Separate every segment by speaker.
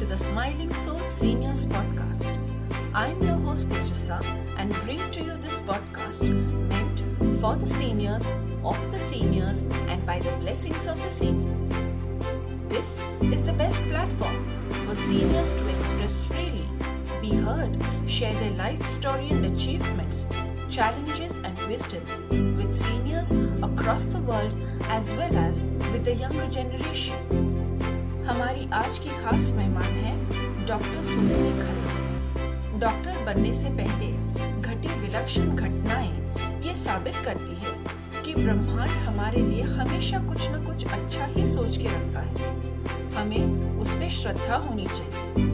Speaker 1: the Smiling Soul Seniors Podcast. I'm your host Tejasa and bring to you this podcast meant for the seniors, of the seniors, and by the blessings of the seniors. This is the best platform for seniors to express freely, be heard, share their life story and achievements, challenges and wisdom with seniors across the world as well as with the younger generation. हमारी आज की खास मेहमान है doctor Supti खरे। Doctor बनने से पहले घटी विलक्षण घटनाएं ये साबित करती है कि ब्रह्मांड हमारे लिए हमेशा कुछ न कुछ अच्छा ही सोच के रखता है। हमें उस पर श्रद्धा होनी चाहिए।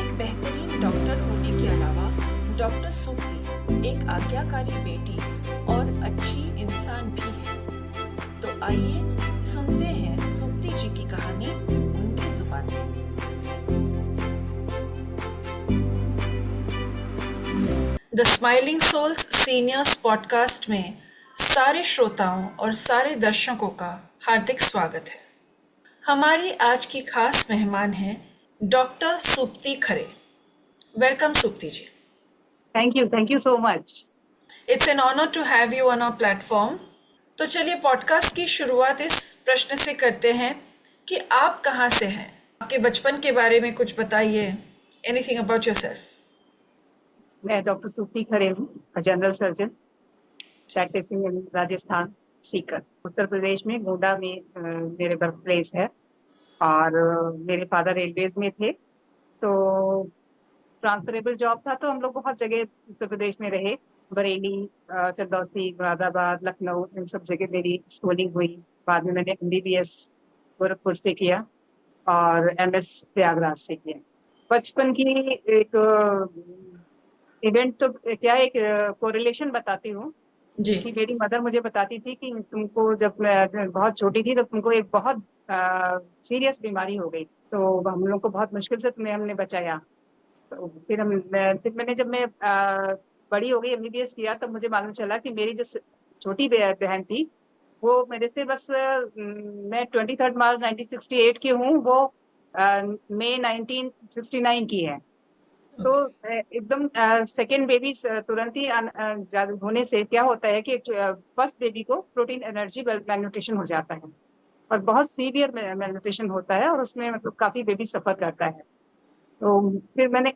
Speaker 1: एक बेहतरीन डॉक्टर होने के अलावा डॉक्टर सुप्ति एक आज्ञाकारी बेटी और अच्छी इंसान भी है। तो आइए सुनते हैं सुप्ति जी की कहानी उनके जुबानी। The smiling souls seniors podcast में सारे श्रोताओं और सारे दर्शकों का हार्दिक स्वागत है। हमारी आज की खास मेहमान है doctor Supti Khare. Welcome Supti ji.
Speaker 2: Thank you so much.
Speaker 1: It's an honour to have you on our platform. तो चलिए पॉडकास्ट की शुरुआत इस प्रश्न से करते हैं कि आप कहाँ से हैं, आपके बचपन के बारे में कुछ बताइए। Anything about yourself.
Speaker 2: मैं डॉक्टर सुप्ति खरे हूँ, जनरल सर्जन, प्रैक्टिसिंग इन राजस्थान, सीकर, उत्तर प्रदेश में गोंडा में मेरे बर्थ प्लेस है। और मेरे फादर रेलवेज में थे, तो ट्रांसफरेबल जॉब था, तो हम लोग बहुत जगह उत्तर प्रदेश में रहे। बरेली, चंदौसी, मुरादाबाद, लखनऊ, इन सब जगह मेरी स्कूलिंग हुई। बाद में मैंने MBBS गोरखपुर से किया और MS प्रयागराज से किया। बचपन की एक इवेंट तो क्या, एक कोरिलेशन बताती हूँ
Speaker 1: जी
Speaker 2: कि मेरी मदर मुझे बताती थी कि तुमको जब मैं बहुत छोटी थी तो तुमको एक बहुत सीरियस बीमारी हो गई थी, तो हम लोग को बहुत मुश्किल से हमने बचाया। तो फिर मैंने जब मैं बड़ी हो गई, MBBS किया, तब मुझे मालूम चला कि मेरी जो छोटी बहन थी वो मेरे से बस मैं 23 मार्च 1968 की हूँ, वो मई 1969 की है। तो एकदम सेकेंड बेबी तुरंत ही होने से क्या होता है कि फर्स्ट बेबी को प्रोटीन एनर्जी मैलन्यूट्रिशन हो जाता है और बहुत सीवियर मैलन्यूट्रिशन होता है और उसमें मतलब काफी बेबी सफर करता है। तो फिर मैंने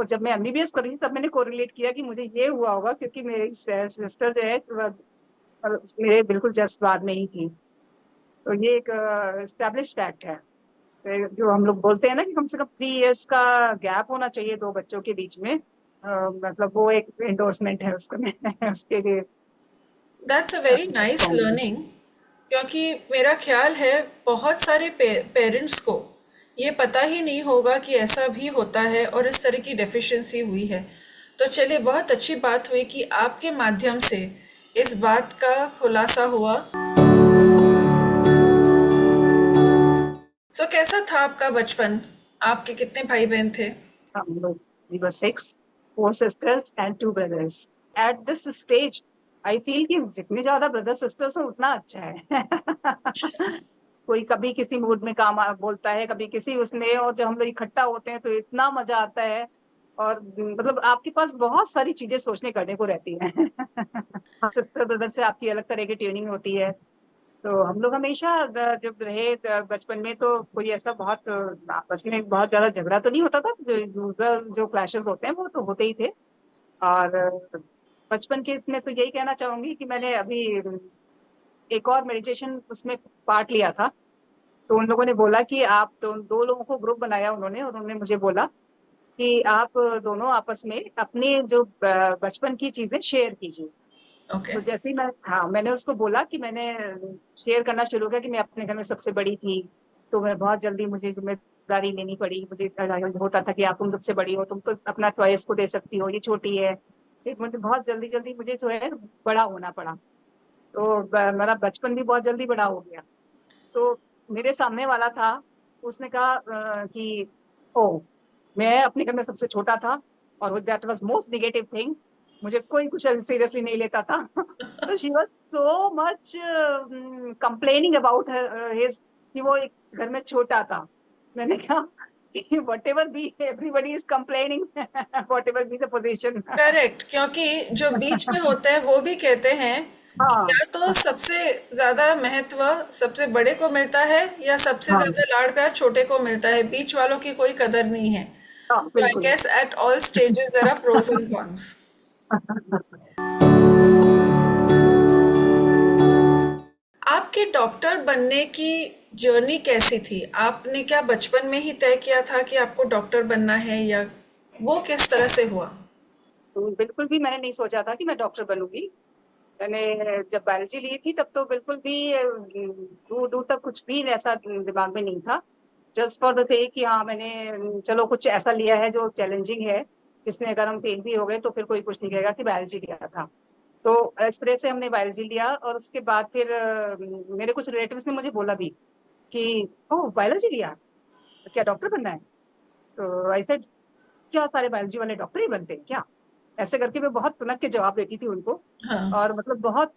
Speaker 2: जब मैं MBBS कर रही थी तब मैंने कोरिलेट किया कि मुझे ये हुआ होगा, क्योंकि मेरी सिस्टर जो है तो मेरे बिल्कुल जस्ट बाद में ही थी। तो ये एक एस्टैब्लिश फैक्ट है, जो हम लोग बोलते हैं ना कि कम से कम 3 इयर्स का गैप होना चाहिए दो बच्चों के बीच में। मतलब वो एक एंडोर्समेंट है उसका उसके लिए।
Speaker 1: That's a very nice learning, क्योंकि मेरा ख्याल है बहुत सारे पेरेंट्स को ये पता ही नहीं होगा कि ऐसा भी होता है और इस तरह की डेफिशिएंसी हुई है। तो चलिए, बहुत अच्छी बात हुई कि आपके माध्यम से इस बात का खुलासा हुआ। सो कैसा था आपका बचपन? आपके कितने भाई बहन थे?
Speaker 2: हम लोग we were 6, 4 sisters and 2 brothers. At this stage, I feel कि जितने ज्यादा ब्रदर सिस्टर्स हो उतना अच्छा है। कोई कभी किसी मूड में काम बोलता है, कभी किसी उसमें, और जब हम लोग इकट्ठा होते हैं तो इतना मजा आता है। और मतलब आपके पास बहुत सारी चीजें सोचने करने को रहती हैं। सिस्टर ब्रदर से आपकी अलग तरह की ट्यूनिंग होती है। तो हम लोग हमेशा जब रहे बचपन में, तो कोई ऐसा बहुत आपस में बहुत ज्यादा झगड़ा तो नहीं होता था। यूजर जो क्लैशेस होते हैं वो तो होते ही थे। और बचपन के इसमें तो यही कहना चाहूंगी कि मैंने अभी एक और मेडिटेशन उसमें पार्ट लिया था। तो उन लोगों ने बोला कि आप तो दो लोगों को ग्रुप बनाया उन्होंने, और उन्होंने मुझे बोला कि आप दोनों आपस में अपनी जो बचपन की चीजें शेयर कीजिए।
Speaker 1: ओके।
Speaker 2: तो जैसे ही मैंने उसको बोला कि मैंने शेयर करना शुरू किया कि मैं अपने घर में सबसे बड़ी थी, तो मैं बहुत जल्दी मुझे जिम्मेदारी लेनी पड़ी। मुझे होता था कि आप तुम सबसे बड़ी हो, तुम तो अपना चॉइस को दे सकती हो, ये छोटी है। फिर मुझे बहुत जल्दी जल्दी मुझे जो है बड़ा होना पड़ा। तो मेरा बचपन भी बहुत जल्दी बड़ा हो गया। तो मेरे सामने वाला था, उसने कहा कि ओ, मैं अपने घर में सबसे छोटा था और that was most negative thing. मुझे कोई कुछ सीरियसली नहीं लेता था। तो she was so much complaining about his कि वो एक घर में छोटा था। मैंने कहा whatever be, everybody is complaining, whatever be the position.
Speaker 1: Correct, क्योंकि जो बीच में होते हैं वो भी कहते हैं कि
Speaker 2: हाँ
Speaker 1: या तो सबसे ज्यादा महत्व सबसे बड़े को मिलता है या सबसे
Speaker 2: हाँ
Speaker 1: ज्यादा लाड़ प्यार छोटे को मिलता है, बीच वालों की कोई कदर नहीं है।
Speaker 2: हाँ,
Speaker 1: तो आई
Speaker 2: बिल्कुल।
Speaker 1: Guess at all stages there are pros and cons. आपके डॉक्टर बनने की जर्नी कैसी थी? आपने क्या बचपन में ही तय किया था कि आपको डॉक्टर बनना है, या वो किस तरह से हुआ?
Speaker 2: बिल्कुल भी मैंने नहीं सोचा था कि मैं डॉक्टर बनूंगी। मैंने जब बायोलॉजी ली थी तब तो बिल्कुल भी दूर दूर तक कुछ भी ऐसा दिमाग में नहीं था। जस्ट फॉर द से कि हाँ मैंने चलो कुछ ऐसा लिया है जो चैलेंजिंग है, जिसमें अगर हम फेल भी हो गए तो फिर कोई कुछ नहीं कहेगा कि बायोलॉजी लिया था। तो इस तरह से हमने बायोलॉजी लिया, और उसके बाद फिर मेरे कुछ रिलेटिव्स ने मुझे बोला भी कि ओ बायोलॉजी लिया, तो क्या डॉक्टर बनना है? तो ऐसे क्या सारे बायोलॉजी वाले डॉक्टर ही बनते हैं क्या? ऐसे करके मैं बहुत तुनक के जवाब देती थी उनको।
Speaker 1: हाँ,
Speaker 2: और मतलब बहुत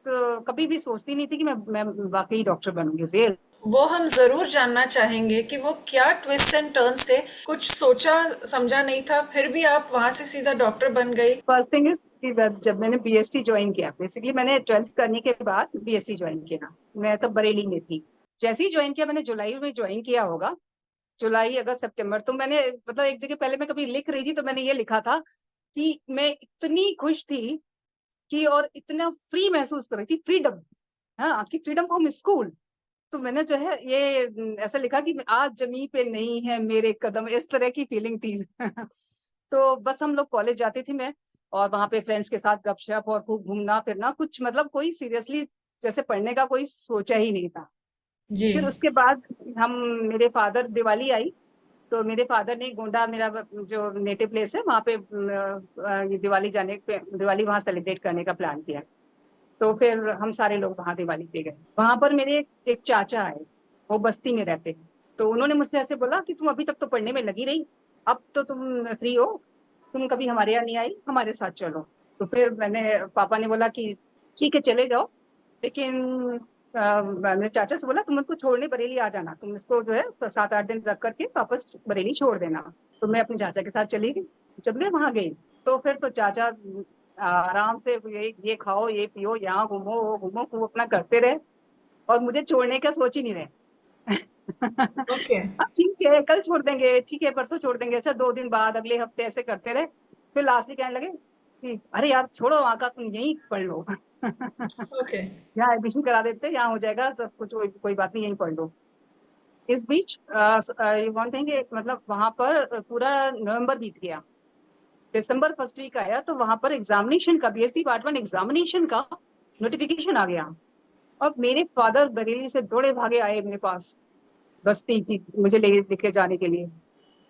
Speaker 2: कभी भी सोचती नहीं थी कि मैं वाकई डॉक्टर बनूंगी, रियल।
Speaker 1: वो हम जरूर जानना चाहेंगे कि वो क्या ट्विस्ट एंड टर्न्स थे। कुछ सोचा समझा नहीं था, फिर भी आप वहां से सीधा डॉक्टर बन गई।
Speaker 2: फर्स्ट थिंग इज कि जब मैंने बीएससी ज्वाइन किया, बेसिकली मैंने 12th करने के बाद बीएससी ज्वाइन किया। मैं तब बरेली में थी। जैसे ही ज्वाइन किया, मैंने जुलाई में ज्वाइन किया होगा, जुलाई अगस्त सितंबर। तो मैंने मतलब एक जगह पहले मैं कभी लिख रही थी तो मैंने ये लिखा था कि मैं इतनी खुश थी कि, और इतना फ्री महसूस कर रही थी, फ्रीडम। हाँ, कि फ्रीडम फ्रॉम स्कूल। तो मैंने जो है ये ऐसा लिखा कि आज जमी पे नहीं है मेरे कदम, इस तरह की फीलिंग थी। तो बस हम लोग कॉलेज जाते थे मैं, और वहां पे फ्रेंड्स के साथ गपशप और खूब घूमना फिरना, कुछ मतलब कोई सीरियसली जैसे पढ़ने का कोई सोचा ही नहीं था।
Speaker 1: जी।
Speaker 2: फिर उसके बाद हम, मेरे फादर, दिवाली आई तो मेरे फादर ने गोंडा, मेरा जो नेटिव प्लेस है वहां पे ये दिवाली जाने पे, दिवाली वहां सेलिब्रेट करने का प्लान किया। तो फिर हम सारे लोग वहां दिवाली पे गए। वहां पर मेरे एक चाचा आए, वो बस्ती में रहते हैं। तो उन्होंने मुझसे ऐसे बोला कि तुम अभी तक तो पढ़ने में लगी रही, अब तो तुम फ्री हो, तुम कभी हमारे यहाँ नहीं आई, हमारे साथ चलो। तो फिर पापा ने बोला कि ठीक है चले जाओ, लेकिन मैंने चाचा से बोला तुम उसको छोड़ने बरेली आ जाना, तुम इसको जो है तो 7-8 दिन रख करके वापस बरेली छोड़ देना। तो मैं अपने चाचा के साथ चली गई। जब मैं वहां गई तो फिर तो चाचा आराम से ये खाओ ये पियो, यहाँ घूमो वो घूमो, खूब अपना करते रहे, और मुझे छोड़ने का सोच ही नहीं रहे।
Speaker 1: ओके।
Speaker 2: अब ठीक है कल छोड़ देंगे, ठीक है परसों छोड़ देंगे, अच्छा 2 दिन बाद, अगले हफ्ते, ऐसे करते रहे। फिर लास्ट में कहने लगे कि अरे यार छोड़ो वहां का, तुम यहीं पढ़ लो।
Speaker 1: ओके।
Speaker 2: यहाँ एडमिशन करा देते, यहाँ हो जाएगा सब कुछ, कोई बात नहीं, यहीं पढ़ लो। इस बीच वन थिंग, मतलब वहां पर पूरा नवंबर बीत गया, दिसंबर फर्स्ट वीक आया, तो वहां पर एग्जामिनेशन का, बीएससी पार्ट 1 एग्जामिनेशन का नोटिफिकेशन आ गया। अब मेरे फादर बरेली से दौड़े भागे आए मेरे पास, बस्ती की, मुझे लेके जाने के लिए।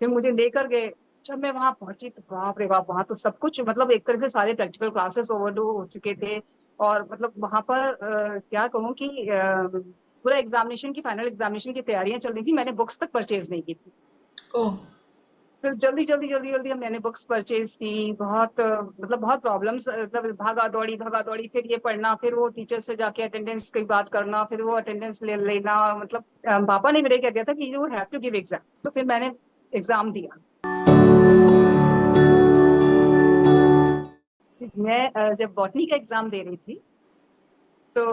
Speaker 2: फिर मुझे लेकर गए। जब मैं वहां पहुंची तो बाप रे बाप, वहां तो सब कुछ मतलब एक तरह से सारे प्रैक्टिकल क्लासेस ओवरडू हो चुके थे। और मतलब वहां पर क्या कहूँ कि पूरा एग्जामिनेशन की, फाइनल एग्जामिनेशन की तैयारियां चल रही थी, मैंने बुक्स तक परचेज नहीं की थी।
Speaker 1: ओह।
Speaker 2: फिर जल्दी जल्दी जल्दी जल्दी मैंने बुक्स परचेज की, बहुत मतलब बहुत प्रॉब्लम्स, मतलब भागा दौड़ी, फिर ये पढ़ना, फिर वो टीचर से जाके अटेंडेंस की बात करना, फिर वो अटेंडेंस ले लेना। मतलब पापा ने मेरे कह दिया था कि you have to give exam, तो फिर मैंने एग्जाम दिया। मैं जब बॉटनी का एग्जाम दे रही थी तो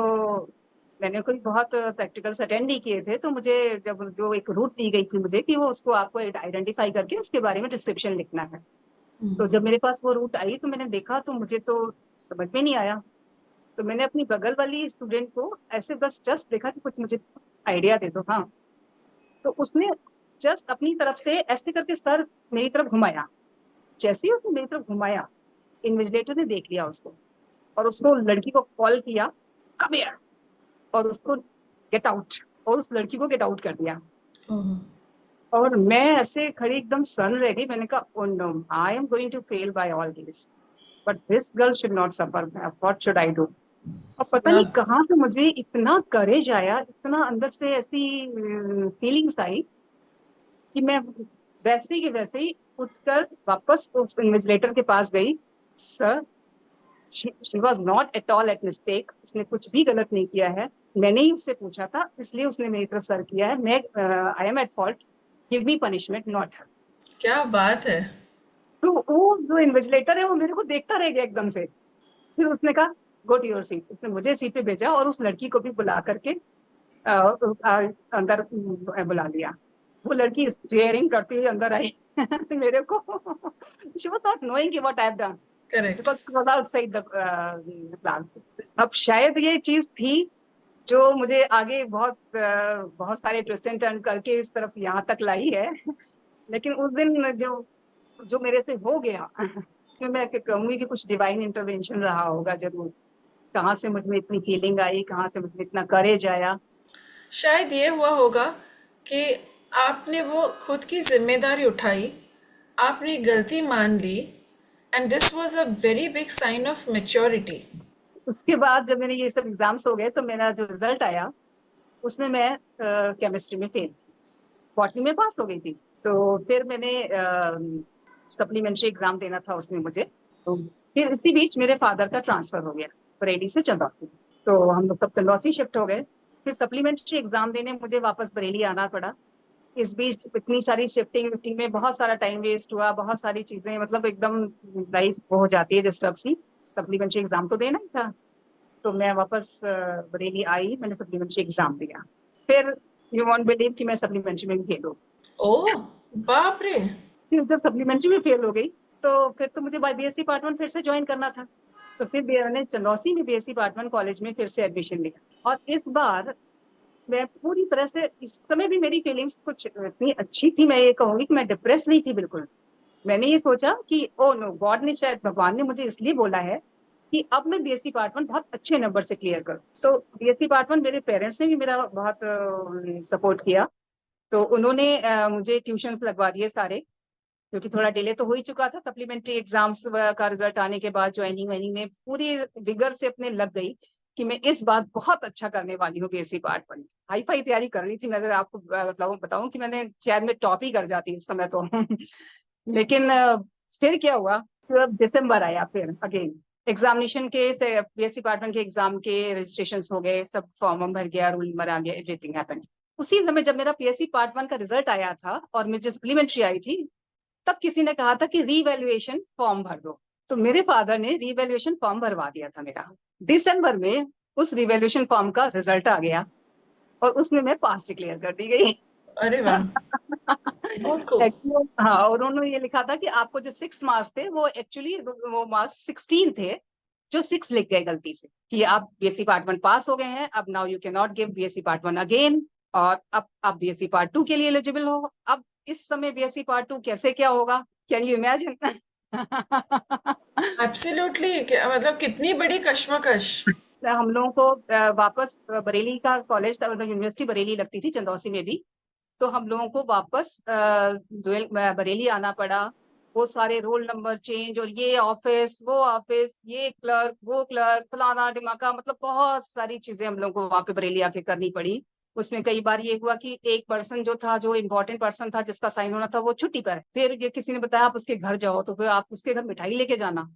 Speaker 2: मैंने कोई बहुत प्रैक्टिकल्स अटेंड नहीं किए थे, तो मुझे जब जो एक रूट दी गई थी मुझे कि वो उसको आपको आइडेंटिफाई करके उसके बारे में डिस्क्रिप्शन लिखना है। तो जब मेरे पास वो रूट आई तो मैंने देखा, तो मुझे तो समझ में नहीं आया। तो मैंने अपनी बगल वाली स्टूडेंट को ऐसे बस जस्ट देखा कि कुछ मुझे आइडिया दे दो। हाँ, तो उसने जस्ट अपनी तरफ से ऐसे करके सर मेरी तरफ घुमाया। जैसे ही उसने मेरी तरफ घुमाया, इन्विजिलेटर ने देख लिया उसको, और उसको लड़की को कॉल किया, कम हियर, और उसको गेट आउट, और उस लड़की को गेट आउट कर दिया।
Speaker 1: ओह।
Speaker 2: और मैं ऐसे खड़ी एकदम सन रह गई। मैंने कहा oh no, I am going to fail by all this, but this girl should not suffer, what should I do. और पता नहीं कहाँ से मुझे इतना करेज आया, इतना अंदर से ऐसी फीलिंग्स आई कि मैं वैसे के वैसे ही उठकर वापस उस इन्विजिलेटर के पास गई। Sir, she was not at all at mistake, उसने कुछ भी गलत नहीं किया है, मैंने ही उससे पूछा था इसलिए उसने मेरी तरफ सर किया है, मैं I am at fault, give me punishment not her.
Speaker 1: क्या बात है।
Speaker 2: तो वो जो इन्विजिलेटर है वो मेरे को देखता रह गया एकदम से। फिर उसने कहा गो टू योर सीट, उसने मुझे सीट पे भेजा और उस लड़की को भी बुला करके अ, अंदर बुला लिया। वो लड़की स्टेयरिंग करती हुई अंदर आई मेरे को। शी वाज नॉट नोइंग कि what I have done
Speaker 1: correct.
Speaker 2: Because she was outside the class. अब शायद ये चीज थी जो मुझे आगे बहुत सारे ट्विस्ट एंड टर्न करके इस तरफ यहाँ तक लाई है। लेकिन उस दिन जो जो मेरे से हो गया कि मैं कहूंगी कि कुछ डिवाइन इंटरवेंशन रहा होगा जरूर। कहाँ से मुझ में इतनी फीलिंग आई, कहाँ से मुझ में इतना करेज आया।
Speaker 1: शायद ये हुआ होगा कि आपने वो खुद की जिम्मेदारी उठाई, आपने गलती मान ली, and this was a very big sign of maturity.
Speaker 2: उसके बाद जब मेरे ये सब एग्जाम्स हो गए तो मेरा जो रिजल्ट आया उसमें मैं केमिस्ट्री में फेल थी, बॉटनी में पास हो गई थी। तो फिर मैंने सप्लीमेंट्री एग्जाम देना था उसमें मुझे। तो फिर इसी बीच मेरे फादर का ट्रांसफर हो गया बरेली से चंदौसी। तो हम लोग सब चंदौसी शिफ्ट हो गए। फिर सप्लीमेंट्री एग्जाम देने मुझे वापस बरेली आना पड़ा। इस बीच इतनी सारी शिफ्टिंग विफ्टिंग में बहुत सारा टाइम वेस्ट हुआ, बहुत सारी चीजें मतलब एकदम लाइफ वो हो जाती है डिस्टर्ब सी। सप्लीमेंट्री एग्जाम तो देना ही था। तो मैं वापस बरेली आई, मैंने सप्लीमेंट्री एग्जाम दिया। फिर यू वॉन्ट बिलीव कि मैं सप्लीमेंट्री में भी फेल हो
Speaker 1: ओह, बाप रे।
Speaker 2: फिर जब सप्लीमेंट्री में फेल हो गई तो फिर तो मुझे बीएससी पार्ट वन फिर से ज्वाइन करना था। तो फिर मैंने चंदौसी में बीएससी पार्ट वन कॉलेज में फिर से एडमिशन लिया। और इस बार मैं पूरी तरह से, इस समय भी मेरी फीलिंग्स कुछ इतनी अच्छी थी, मैं ये कहूंगी कि मैं डिप्रेस नहीं थी बिल्कुल। मैंने ये सोचा कि ओ नो, गॉड ने शायद भगवान ने मुझे इसलिए बोला है कि अब मैं बीएससी पार्ट वन बहुत अच्छे नंबर से क्लियर करूं। तो बीएससी पार्ट वन मेरे पेरेंट्स ने भी मेरा बहुत सपोर्ट किया। तो उन्होंने मुझे ट्यूशंस लगवा दिए सारे, क्योंकि थोड़ा डिले तो हो ही चुका था। सप्लीमेंट्री एग्जाम्स का रिजल्ट आने के बाद ज्वाइनिंग वाइनिंग में पूरी विगर से अपने लग गई कि मैं इस बार बहुत अच्छा करने वाली हूँ BSc part one. Hi fi तैयारी कर रही थी मैं, अगर आपको बताऊं कि मैंने शायद मैं टॉप ही कर जाती इस समय तो। लेकिन फिर क्या हुआ, फिर अब दिसंबर आया, फिर अगेन एग्जामिनेशन के से बीएससी पार्ट वन के एग्जाम के रजिस्ट्रेशन हो गए, सब फॉर्म भर गया, रोल नंबर आ गया, एवरीथिंग हैपेंड। उसी समय जब मेरा पीएससी पार्ट वन का रिजल्ट आया था और मुझे सप्लीमेंट्री आई थी, तब किसी ने कहा था कि रीवैल्यूएशन फॉर्म भर दो। तो मेरे फादर ने रीवैल्यूएशन फॉर्म भरवा दिया था मेरा। दिसंबर में उस रीवैल्यूएशन फॉर्म का रिजल्ट आ गया और उसमें मैं पास डिक्लेयर कर दी गई।
Speaker 1: अरे वाह, बहुत खूब।
Speaker 2: एक्चुअली हाँ, और उन्होंने ये लिखा था कि आपको जो 6 मार्क्स थे वो एक्चुअली वो मार्क्स 16 थे, जो 6 लिख गए गलती से कि आप बीएससी पार्ट वन पास हो गए हैं, अब now you can not give BSc part one again, और अब आप बीएससी पार्ट टू के लिए एलिजिबल हो। अब इस समय बीएससी पार्ट टू कैसे क्या होगा, कैन यू इमेजिन?
Speaker 1: एब्सोल्युटली, मतलब कितनी बड़ी कश्मकश।
Speaker 2: हम लोगों को वापस बरेली का कॉलेज था, मतलब यूनिवर्सिटी बरेली लगती थी चंदौसी में भी। तो हम लोगों को वापस बरेली आना पड़ा। वो सारे रोल नंबर चेंज, और ये ऑफिस वो ऑफिस, ये क्लर्क वो क्लर्क, फलाना डिमाका, मतलब बहुत सारी चीजें हम लोगों को वहां पे बरेली आके करनी पड़ी। उसमें कई बार ये हुआ कि एक पर्सन जो था, जो इम्पोर्टेंट पर्सन था जिसका साइन होना था, वो छुट्टी पर है। फिर ये किसी ने बताया आप उसके घर जाओ, तो फिर आप उसके घर मिठाई लेके जाना।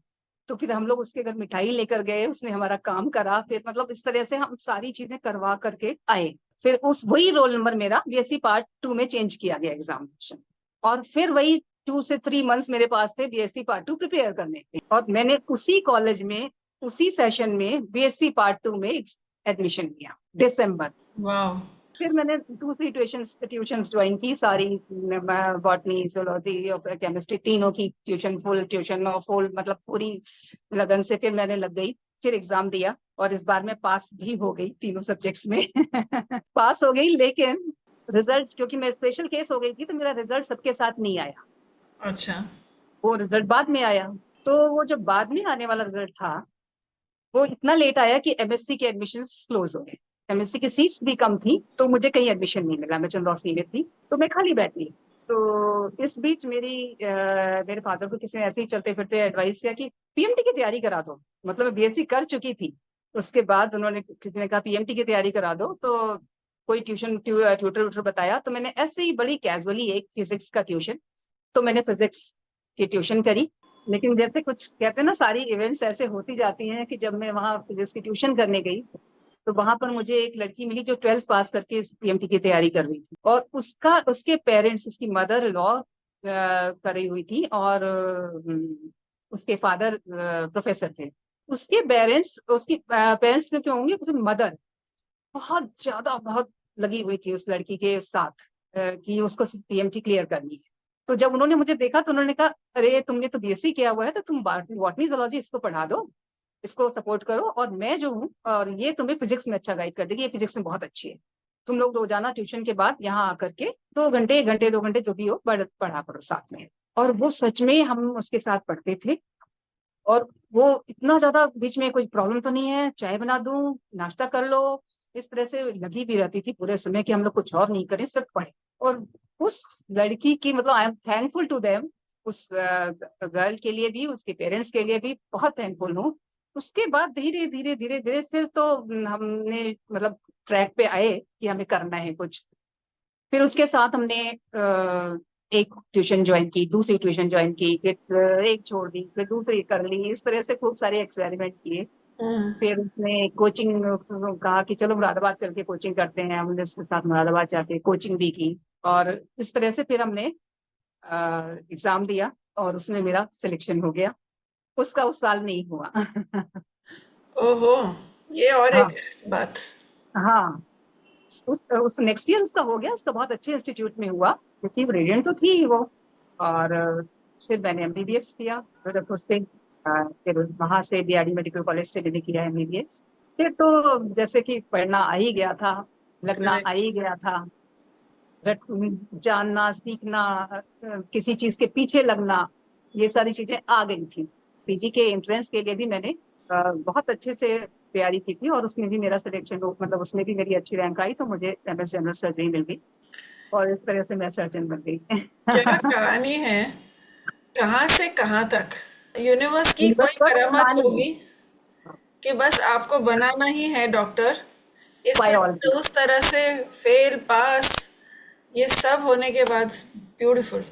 Speaker 2: तो फिर हम लोग उसके घर मिठाई लेकर गए, उसने हमारा काम करा, फिर मतलब इस तरह से हम सारी चीजें करवा करके आए। फिर उस वही रोल नंबर मेरा बीएससी पार्ट टू में चेंज किया गया एग्जामिनेशन, और फिर वही 2 से 3 मंथ्स मेरे पास थे बीएससी पार्ट टू प्रिपेयर करने के, और मैंने उसी कॉलेज में उसी सेशन में बीएससी पार्ट टू में एडमिशन लिया दिसंबर।
Speaker 1: वाह।
Speaker 2: फिर मैंने दूसरी ट्यूशन ज्वाइन की सारी, बॉटनी जूलॉजी और केमिस्ट्री तीनों की ट्यूशन, फुल ट्यूशन और फुल मतलब पूरी लगन से फिर मैंने लग गई। फिर एग्जाम दिया और इस बार मैं पास भी हो गई तीनों सब्जेक्ट्स में। पास हो गई, लेकिन रिजल्ट, क्योंकि मैं स्पेशल केस हो गई थी तो मेरा रिजल्ट सबके साथ नहीं आया,
Speaker 1: अच्छा।
Speaker 2: वो रिजल्ट बाद में आया। तो वो जो बाद में आने वाला रिजल्ट था वो इतना लेट आया कि एमएससी के एडमिशन क्लोज हो गए। एमएससी की सीट्स भी कम थी, तो मुझे कहीं एडमिशन नहीं मिला, मैं चंदौसी में थी तो मैं खाली बैठी। तो इस बीच मेरे फादर को किसी ने ऐसे ही चलते फिरते एडवाइस किया कि पीएमटी की तैयारी करा दो। मतलब मैं बीएससी कर चुकी थी, उसके बाद उन्होंने किसी ने कहा पीएमटी की तैयारी करा दो। तो कोई ट्यूटर व्यूटर बताया, तो मैंने ऐसे ही बड़ी कैजुअली एक फिजिक्स का ट्यूशन, तो मैंने फिजिक्स की ट्यूशन करी। लेकिन जैसे कुछ कहते हैं ना, सारी इवेंट्स ऐसे होती जाती हैं कि जब मैं वहां फिजिक्स की ट्यूशन करने गई तो वहां पर मुझे एक लड़की मिली जो 12th पास करके पीएमटी की तैयारी कर रही थी, और उसके पेरेंट्स, उसकी मदर लॉ करी हुई थी, और उसके फादर प्रोफेसर थे। उसके पेरेंट्स, उसकी पेरेंट्स क्यों होंगे, उसकी मदर बहुत ज्यादा बहुत लगी हुई थी उस लड़की के साथ, कि उसको सिर्फ पीएमटी क्लियर करनी है। तो जब उन्होंने मुझे देखा तो उन्होंने कहा, अरे तुमने तो बीएससी किया हुआ है, तो तुम बॉटनी जूलॉजी इसको पढ़ा दो, इसको सपोर्ट करो, और मैं जो हूँ, और ये तुम्हें फिजिक्स में अच्छा गाइड कर देगी, ये फिजिक्स में बहुत अच्छी है। तुम लोग रोजाना ट्यूशन के बाद यहाँ आकर के 2 घंटे, 1 घंटे, 2 घंटे जो भी हो पढ़ा करो साथ में। और वो सच में हम उसके साथ पढ़ते थे। और वो इतना ज्यादा, बीच में कोई प्रॉब्लम तो नहीं है, चाय बना दूं, नाश्ता कर लो, इस तरह से लगी भी रहती थी पूरे समय कि हम लोग कुछ और नहीं करें, सिर्फ पढ़े। और उस लड़की की, मतलब I am thankful to them, उस गर्ल के लिए भी, उसके पेरेंट्स के लिए भी बहुत थैंकफुल हूँ। उसके बाद धीरे धीरे धीरे धीरे फिर तो हमने, मतलब ट्रैक पे आए कि हमें करना है कुछ। फिर उसके साथ हमने एक ट्यूशन ज्वाइन की, दूसरी ट्यूशन ज्वाइन की, फिर एक छोड़ दी, फिर दूसरी कर ली, इस तरह से खूब सारे एक्सपेरिमेंट किए।
Speaker 1: हम्म।
Speaker 2: फिर उसने कोचिंग कहा कि चलो मुरादाबाद चल के कोचिंग करते हैं, हमने उसके साथ मुरादाबाद जाके कोचिंग भी की। और इस तरह से फिर हमने एग्जाम दिया, और उसमें मेरा सिलेक्शन हो गया। उसका उस साल नहीं हुआ।
Speaker 1: ओहो, ये और
Speaker 2: हाँ,
Speaker 1: एक बात।
Speaker 2: हाँ। उस नेक्स्ट ईयर उसका हो गया, उसका बहुत अच्छे इंस्टीट्यूट में हुआ, क्योंकि रेडियंट तो थी ही वो। और फिर मैंने एमबीबीएस किया मुजफ्फर से। फिर वहां से बीआरडी मेडिकल कॉलेज से मैंने किया एमबीबीएस। फिर तो जैसे कि पढ़ना आ ही गया था, लगना आ
Speaker 1: करेक्ट।
Speaker 2: ही गया था, जानना सीखना, किसी चीज के पीछे लगना, ये सारी चीजें आ गई थी। पीजी के एंट्रेंस के लिए भी मैंने बहुत अच्छे से तैयारी की थी, और उसमें भी मेरा सिलेक्शन, मतलब उसमें भी मेरी अच्छी रैंक आई, तो मुझे एमएस जनरल सर्जरी मिल गई, और इस तरह से मैं सर्जन बन गई।
Speaker 1: क्या कहानी है, कहाँ से कहाँ तक। यूनिवर्स की कोई
Speaker 2: यूनिवर्स फर्स्ट
Speaker 1: करामत
Speaker 2: प्लानिंग,
Speaker 1: होगी कि बस आपको बनाना ही है डॉक्टर।
Speaker 2: बायोलॉजी।
Speaker 1: उस तरह से फेल पास ये सब होने के बाद ब्यूटीफुल।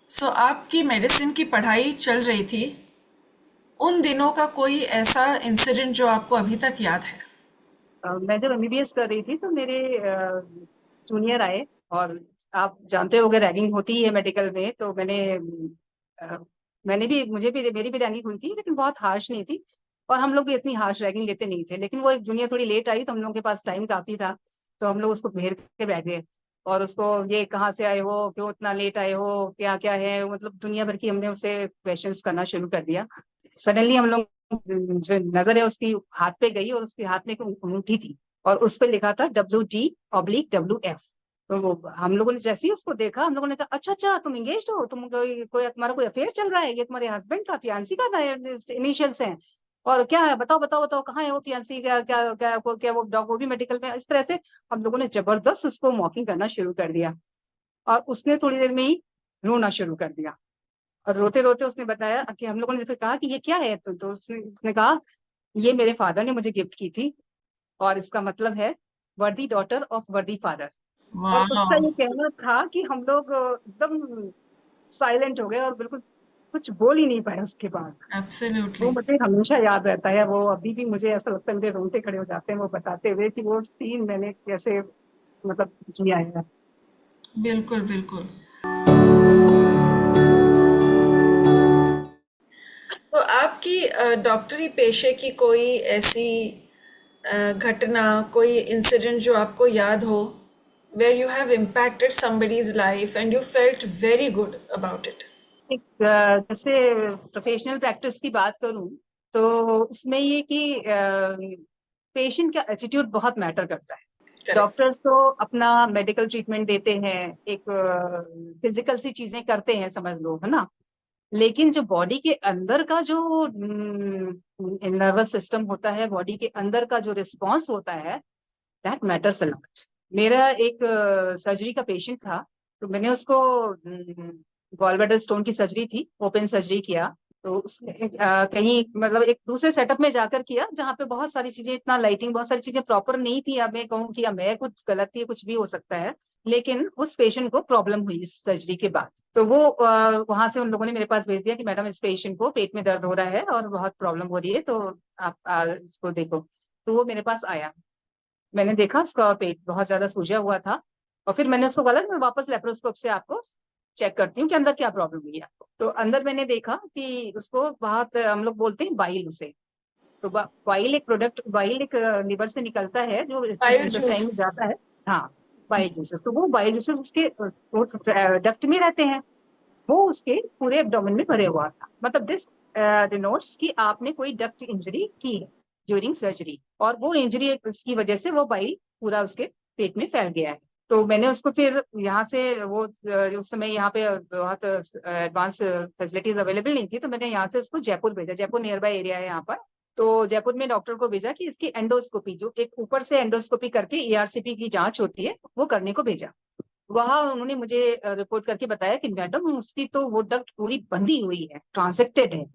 Speaker 1: सो आपकी मेडिसिन की पढ़ाई चल रही थी, उन दिनों का कोई ऐसा इंसिडेंट जो आपको अभी तक याद है?
Speaker 2: मैं जब एमबीबीएस कर रही थी तो मेरे जूनियर आए, और आप जानते होगे रैगिंग होती ही है मेडिकल में, तो अ, मैंने भी, मुझे भी, मेरी भी रैगिंग हुई थी, लेकिन बहुत हार्श नहीं थी। और हम लोग भी इतनी हार्श रैगिंग लेते नहीं थे, लेकिन वो एक जूनियर थोड़ी लेट आई, तो हम लोगों के पास टाइम काफी था, तो हम लोग उसको घेर के बैठ गए। और उसको, ये कहाँ से आए हो, क्यों इतना लेट आए हो, क्या क्या है, मतलब दुनिया भर की हमने उससे क्वेश्चंस करना शुरू कर दिया। सडनली हम लोग, जो नजर है उसकी हाथ पे गई, और उसके हाथ में एक अंगूठी थी, और उस पे लिखा था WD/WF। तो हम लोगों ने जैसे ही उसको देखा, हम लोगों ने कहा, अच्छा अच्छा, तुम एंगेज हो, तुम कोई तुम्हारा कोई अफेयर चल रहा है, ये तुम्हारे हस्बैंड का, फियांसी का इनिशियल्स हैं, और क्या है, बताओ बताओ बताओ, कहाँ है वो फियांसी, क्या क्या क्या क्या वो डॉग, वो भी मेडिकल में, इस तरह से हम लोगों ने जबरदस्त उसको मॉकिंग करना शुरू कर दिया। और उसने थोड़ी देर में ही रोना शुरू कर दिया। और रोते रोते उसने बताया कि, हम लोगों ने जैसे कहा कि ये क्या है, तो उसने कहा, ये मेरे फादर ने मुझे गिफ्ट की थी, और इसका मतलब है वर्दी डॉटर ऑफ वर्दी फादर। और उसका
Speaker 1: वाह।
Speaker 2: ये कहना था कि हम लोग एकदम साइलेंट हो गए, और बिल्कुल कुछ बोल ही नहीं पाए उसके बाद। वो
Speaker 1: एब्सोल्युटली।
Speaker 2: मुझे हमेशा याद रहता है, वो अभी भी मुझे ऐसा लगता है, मुझे रोंगटे खड़े हो जाते हैं वो बताते हुए, कि वो सीन मैंने कैसे, मतलब जिया है।
Speaker 1: बिल्कुल बिल्कुल। तो आपकी डॉक्टरी पेशे की कोई ऐसी घटना, कोई इंसिडेंट जो आपको याद हो, where you have impacted somebody's life and you felt very good about it?
Speaker 2: जैसे प्रोफेशनल प्रैक्टिस की बात करूं, तो उसमें ये कि पेशेंट का एटीट्यूड बहुत मैटर करता है।
Speaker 1: करेक्ट।
Speaker 2: डॉक्टर्स तो अपना मेडिकल ट्रीटमेंट देते हैं, एक फिजिकल सी चीजें करते हैं, समझ लो, है ना। लेकिन जो बॉडी के अंदर का जो नर्वस सिस्टम होता है, बॉडी के अंदर का जो रिस्पॉन्स होता है, दैट मैटर्स अ लॉट। मेरा एक सर्जरी का पेशेंट था, तो मैंने उसको, गॉल ब्लैडर स्टोन की सर्जरी थी, ओपन सर्जरी किया। तो उसमें कहीं, मतलब एक दूसरे सेटअप में जाकर किया, जहाँ पे बहुत सारी चीजें, इतना लाइटिंग, बहुत सारी चीजें प्रॉपर नहीं थी। अब मैं कहूँ कि अब मैं कुछ गलत थी, कुछ भी हो सकता है, लेकिन उस पेशेंट को प्रॉब्लम हुई इस सर्जरी के बाद। तो वो वहां से उन लोगों ने मेरे पास भेज दिया कि मैडम, इस पेशेंट को पेट में दर्द हो रहा है और बहुत प्रॉब्लम हो रही है, तो आप इसको देखो। तो वो मेरे पास आया। मैंने देखा उसका पेट बहुत ज्यादा सूजा हुआ था, और फिर मैंने उसको बोला मैं वापस लेप्रोस्कोप से आपको चेक करती हूँ कि अंदर क्या प्रॉब्लम हुई है आपको। तो अंदर मैंने देखा कि उसको बहुत, हम लोग बोलते हैं बाइल उसे, तो बाइल एक प्रोडक्ट, बाइल एक लिवर से निकलता है जो
Speaker 3: बायो
Speaker 2: इंटेस्टाइन
Speaker 3: जूस।
Speaker 2: में जाता है। हाँ, बाइल जूसेस, तो वो बाइल जूसेस उसके डक्ट में रहते हैं, वो उसके पूरे एब्डोमेन में भरे हुआ था। मतलब दिस डिनोट्स कि आपने कोई डक्ट इंजरी की है ड्यूरिंग सर्जरी, और वो इंजरी इसकी वजह से वो बाइल पूरा उसके पेट में फैल गया है। तो मैंने उसको फिर यहाँ से वो उस समय यहाँ पे बहुत एडवांस फैसिलिटीज अवेलेबल नहीं थी, तो मैंने यहाँ से उसको जयपुर भेजा, जयपुर नियर बाय एरिया है यहाँ पर। तो जयपुर में डॉक्टर को भेजा कि इसकी एंडोस्कोपी, जो एक ऊपर से एंडोस्कोपी करके ईआरसीपी की जांच होती है, वो करने को भेजा। वहां उन्होंने मुझे रिपोर्ट करके बताया कि मैडम उसकी तो वो डक्ट पूरी बंधी हुई है, ट्रांसेक्टेड है।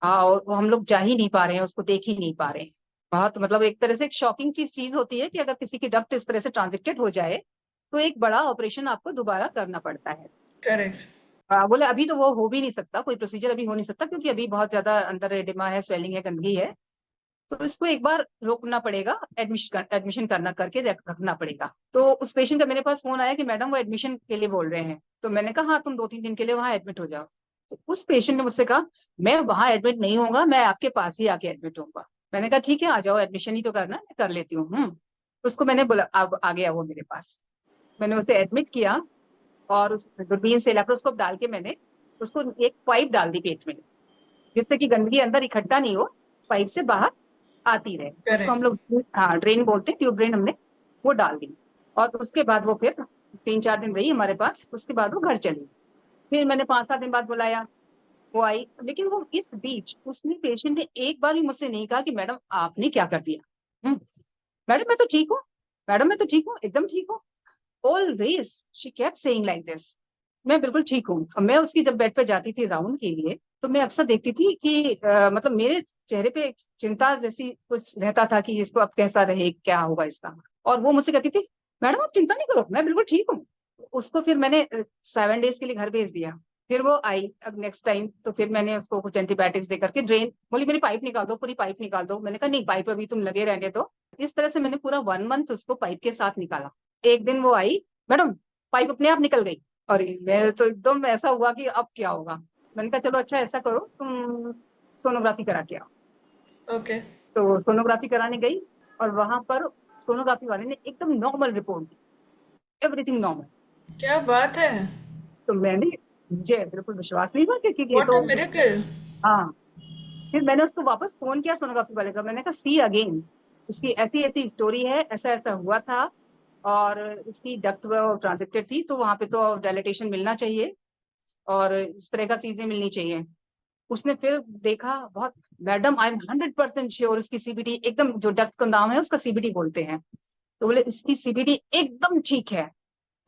Speaker 2: हाँ, और वो हम लोग जा ही नहीं पा रहे हैं, उसको देख ही नहीं पा रहे हैं। बहुत मतलब एक तरह से एक शॉकिंग चीज होती है कि अगर किसी की डक्ट इस तरह से ट्रांजेक्टेड हो जाए तो एक बड़ा ऑपरेशन आपको दोबारा करना पड़ता है।
Speaker 3: करेक्ट।
Speaker 2: बोले अभी तो वो हो भी नहीं सकता, कोई प्रोसीजर अभी हो नहीं सकता, क्योंकि अभी बहुत ज्यादा अंदर एडिमा है, स्वेलिंग है, गंदगी है। तो इसको एक बार रोकना पड़ेगा, एडमिशन करना करके रखना पड़ेगा। तो उस पेशेंट का मेरे पास फोन आया कि मैडम वो एडमिशन के लिए बोल रहे हैं। तो मैंने कहा हाँ, तुम 2-3 दिन के लिए वहां एडमिट हो जाओ। तो उस पेशेंट ने मुझसे कहा मैं वहां एडमिट नहीं होऊंगा, मैं आपके पास ही आके एडमिट होऊंगा। मैंने कहा ठीक है, आ जाओ, एडमिशन ही तो करना है, मैं कर लेती हूँ। उसको मैंने बोला, अब आ गया वो मेरे पास। मैंने उसे एडमिट किया, और उस दूरबीन से लेप्रोस्कोप डाल के मैंने उसको एक पाइप डाल दी पेट में, जिससे कि गंदगी अंदर इकट्ठा नहीं हो, पाइप से बाहर आती रहे। उसको हम
Speaker 3: करेक्ट।
Speaker 2: लोग हाँ ड्रेन बोलते हैं, ट्यूब ड्रेन हमने वो डाल दी। और उसके बाद वो फिर 3-4 दिन रही हमारे पास, उसके बाद वो घर चली। फिर मैंने 5-7 दिन बाद बुलाया, वो आई, लेकिन वो इस बीच उसने, पेशेंट ने एक बार भी मुझसे नहीं कहा कि मैडम आपने क्या कर दिया। मैडम मैं तो ठीक हूँ, मैडम मैं तो ठीक हूँ, एकदम ठीक हूँ। Always she kept saying like this, मैं बिल्कुल ठीक हूँ। और मैं उसकी जब बेड पे जाती थी राउंड के लिए, तो मैं अक्सर देखती थी कि मतलब मेरे चेहरे पे एक चिंता जैसी कुछ रहता था कि इसको अब कैसा रहे, क्या होगा इसका। और वो मुझसे कहती थी मैडम आप चिंता नहीं करो, मैं बिल्कुल ठीक हूँ। उसको फिर मैंने 7 डेज के लिए घर भेज दिया। फिर वो आई अब नेक्स्ट टाइम, तो फिर मैंने उसको कुछ एंटीबायोटिक्स दे करके, ड्रेन बोली मेरी पाइप निकाल दो, पूरी पाइप निकाल दो। मैंने कहा नहीं, पाइप अभी तुम लगे रहने दो। इस तरह से मैंने पूरा 1 मंथ उसको पाइप के साथ निकाला। एक दिन वो आई, मैडम पाइप अपने आप निकल गई। और मैं तो एकदम ऐसा हुआ कि अब क्या होगा। मैंने कहा चलो अच्छा ऐसा करो, तुम सोनोग्राफी करा के आओ।
Speaker 3: ओके।
Speaker 2: तो सोनोग्राफी कराने गई, और वहां पर सोनोग्राफी वाले ने एकदम नॉर्मल रिपोर्ट दी, एवरीथिंग नॉर्मल।
Speaker 3: क्या बात है।
Speaker 2: तो मैंने, मुझे बिल्कुल विश्वास नहीं हुआ कि ये
Speaker 3: व्हाट अ
Speaker 2: तो,
Speaker 3: मिरेकल।
Speaker 2: हाँ। फिर मैंने उसको वापस फोन किया सोनोग्राफी वाले का, मैंने कहा सी अगेन, इसकी ऐसी ऐसी स्टोरी है, ऐसा ऐसा हुआ था, और इसकी डक्ट ट्रांजेक्टेड थी, तो वहां पे तो डायलिटेशन मिलना चाहिए, और इस तरह का चीजें मिलनी चाहिए। उसने फिर देखा बहुत, मैडम आई एम 100% श्योर इसकी सीबीडी एकदम, जो डक्ट का नाम है उसका सीबीडी बोलते हैं। तो बोले इसकी सीबीडी एकदम ठीक है,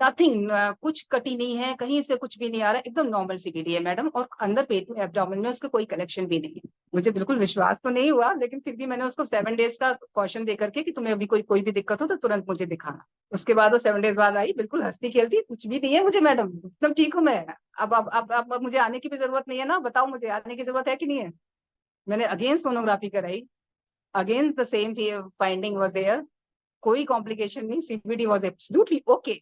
Speaker 2: नथिंग, कुछ कटी नहीं है, कहीं से कुछ भी नहीं आ रहा, एकदम नॉर्मल सीबीडी है मैडम, और अंदर पेट में एब्डोमेन में उसका कोई कलेक्शन भी नहीं है। मुझे बिल्कुल विश्वास तो नहीं हुआ, लेकिन फिर भी मैंने उसको 7 डेज का कॉशन दे करके कि तुम्हें अभी कोई भी दिक्कत हो तो तुरंत मुझे दिखाना। उसके बाद वो 7 डेज बाद आई, बिल्कुल हंसती खेलती, कुछ भी नहीं है मुझे मैडम, एकदम ठीक हूँ मैं। अब मुझे आने की भी जरूरत नहीं है ना, बताओ मुझे आने की जरूरत है कि नहीं है। मैंने अगेन सोनोग्राफी कराई, again the same finding was there, कोई कॉम्प्लिकेशन नहीं, सीबीडी वाज एब्सोल्युटली ओके।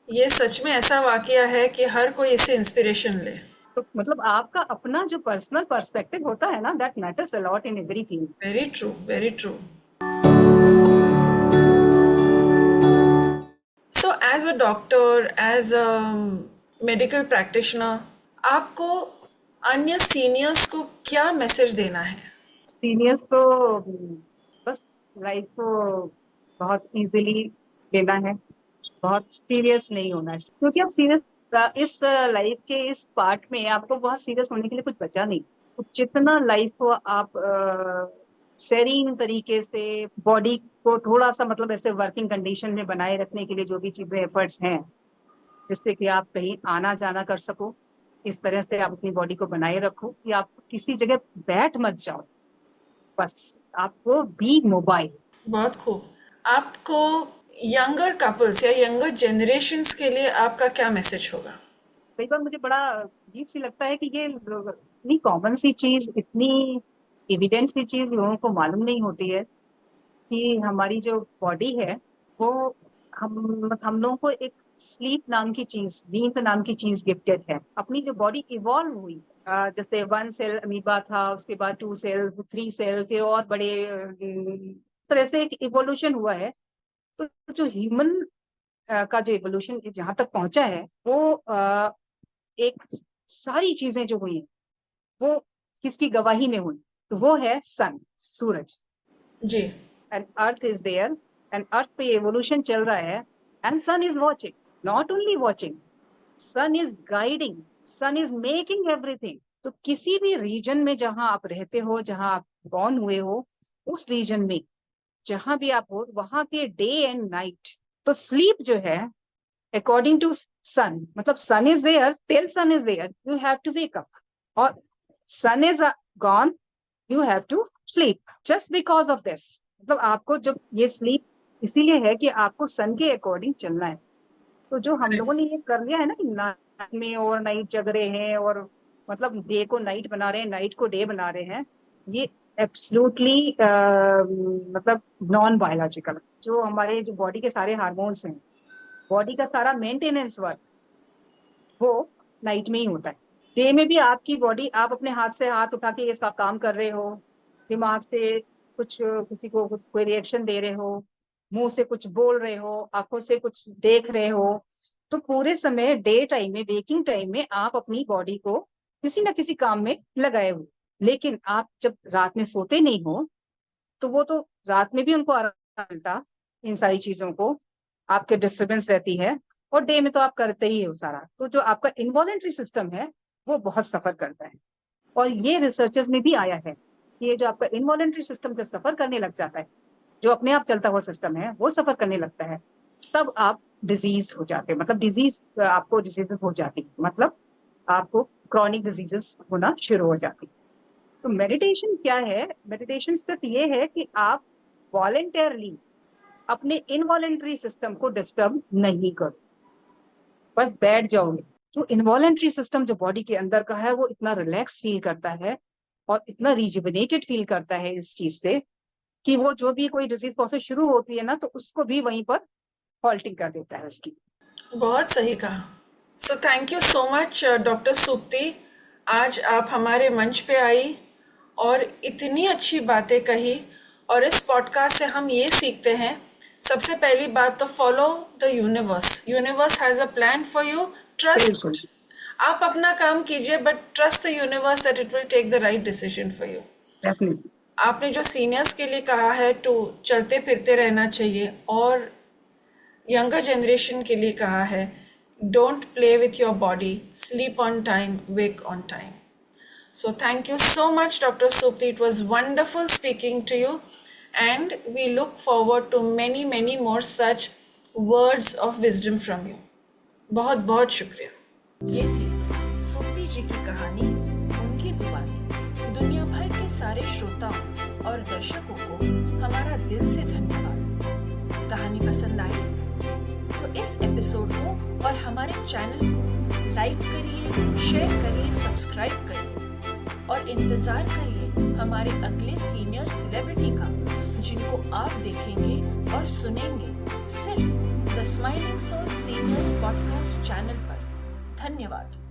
Speaker 3: ये सच में ऐसा वाकया है कि हर कोई इससे इंस्पिरेशन ले।
Speaker 2: तो मतलब आपका अपना जो पर्सनल पर्सपेक्टिव होता है ना, that matters a lot in every field.
Speaker 3: Very true, very true. So as a doctor, as a medical practitioner, आपको अन्य सीनियर्स को क्या मैसेज देना है?
Speaker 2: सीनियर्स को बस लाइफ को बहुत इजीली लेना है, बहुत सीरियस नहीं होना है, क्योंकि आप सीरियस इस लाइफ के इस पार्ट में आपको बहुत सीरियस होने के लिए कुछ बचा नहीं। तो जितना लाइफ को आप सेरीन तरीके से, बॉडी को थोड़ा सा मतलब ऐसे वर्किंग कंडीशन में बनाए रखने के लिए जो भी चीजें एफर्ट्स हैं, जिससे कि आप कहीं आना जाना कर सको, इस तरह से आप अपनी बॉडी को बनाए रखो कि आप किसी जगह बैठ मत जाओ, बस आपको बी मोबाइल।
Speaker 3: बहुत खूब। आपको यंगर कपल्स या यंगर जनरेशन्स के लिए आपका क्या मैसेज होगा?
Speaker 2: कई बार मुझे बड़ा अजीब सी लगता है कि ये इतनी कॉमन सी चीज, इतनी एविडेंट सी चीज लोगों को मालूम नहीं होती है कि हमारी जो बॉडी है वो हम लोगों को एक स्लीप नाम की चीज, नींद नाम की चीज गिफ्टेड है। अपनी जो बॉडी इवॉल्व हुई, जैसे 1 सेल अमीबा था, उसके बाद 2 सेल, 3 सेल, फिर और बड़े तरह से एक इवोल्यूशन हुआ है। तो जो ह्यूमन का जो इवोल्यूशन जहां तक पहुंचा है वो एक सारी चीजें जो हुई वो किसकी गवाही में हुई? तो वो है सन, सूरज।
Speaker 3: जी।
Speaker 2: And earth is there, and earth पे एवोल्यूशन चल रहा है, and sun is watching, not only watching, sun is guiding, sun is making everything. तो किसी भी रीजन में जहां आप रहते हो, जहां आप बॉर्न हुए हो, उस रीजन में जहां भी आप हो, वहां के डे एंड नाइट, तो स्लीप जो है अकॉर्डिंग टू सन, मतलब sun is there, till sun is there you have to wake up, और sun is gone you have to sleep. Just because of this, मतलब आपको जब ये स्लीप इसीलिए है कि आपको सन के अकॉर्डिंग चलना है। तो जो हम लोगों ने ये कर लिया है ना कि नाइट में और नाइट जग रहे हैं, और मतलब डे को नाइट बना रहे हैं, नाइट को डे बना रहे हैं, ये एब्सोल्युटली मतलब नॉन बायोलॉजिकल। जो हमारे जो बॉडी के सारे हार्मोन्स हैं, बॉडी का सारा मेंटेनेंस वर्क वो नाइट में ही होता है। डे में भी आपकी बॉडी, आप अपने हाथ से हाथ उठा के इसका काम कर रहे हो, दिमाग से कुछ किसी को कुछ कोई रिएक्शन दे रहे हो, मुंह से कुछ बोल रहे हो, आंखों से कुछ देख रहे हो, तो पूरे समय डे टाइम में, वेकिंग टाइम में आप अपनी बॉडी को किसी ना किसी काम में लगाए हो। लेकिन आप जब रात में सोते नहीं हो तो वो तो रात में भी उनको आराम मिलता, इन सारी चीजों को आपके डिस्टर्बेंस रहती है, और डे में तो आप करते ही हो सारा। तो जो आपका इनवॉलेंट्री सिस्टम है वो बहुत सफर करता है। और ये रिसर्चर्स में भी आया है कि ये जो आपका इनवॉलेंट्री सिस्टम जब सफर करने लग जाता है, जो अपने आप चलता हुआ सिस्टम है वो सफर करने लगता है, तब आप डिजीज हो जाते हैं, मतलब डिजीज आपको डिजीजेस हो जाती है, मतलब आपको क्रॉनिक डिजीजेस होना शुरू हो जाती है। तो मेडिटेशन क्या है? मेडिटेशन सिर्फ ये है कि आप वॉलेंटरली अपने इनवॉलेंट्री सिस्टम को डिस्टर्ब नहीं करो, बस बैठ जाओगे तो इनवॉलेंट्री सिस्टम जो बॉडी के अंदर का है वो इतना रिलैक्स फील करता है और इतना रिजुविनेटेड फील करता है इस चीज से कि वो जो भी कोई डिजीज प्रोसेस शुरू होती है ना, तो उसको भी वहीं पर हॉल्टिंग कर देता है उसकी।
Speaker 3: बहुत सही कहा। So thank you so much doctor Supti, आज आप हमारे मंच पे आई और इतनी अच्छी बातें कही। और इस पॉडकास्ट से हम ये सीखते हैं, सबसे पहली बात तो follow the universe, universe has a plan for you, trust. आप अपना काम कीजिए but trust the universe that it will take the right decision for you.
Speaker 2: Definitely.
Speaker 3: आपने जो सीनियर्स के लिए कहा है टू चलते फिरते रहना चाहिए, और यंगर जनरेशन के लिए कहा है don't play with your body, sleep on time, wake on time. So thank you so much, Dr. Supti. It was wonderful speaking to you, and we look forward to many, many more such words of wisdom from you. बहुत बहुत शुक्रिया।
Speaker 1: ये थी सुप्ति जी की कहानी, उनकी जुबानी। दुनिया भर के सारे श्रोताओं और दर्शकों को हमारा दिल से धन्यवाद। कहानी पसंद आई तो इस एपिसोड को और हमारे चैनल को लाइक करिए, शेयर करिए, सब्सक्राइब करिए और इंतजार करिए हमारे अगले सीनियर सेलिब्रिटी का, जिनको आप देखेंगे और सुनेंगे सिर्फ the smiling soul seniors podcast channel पर। धन्यवाद।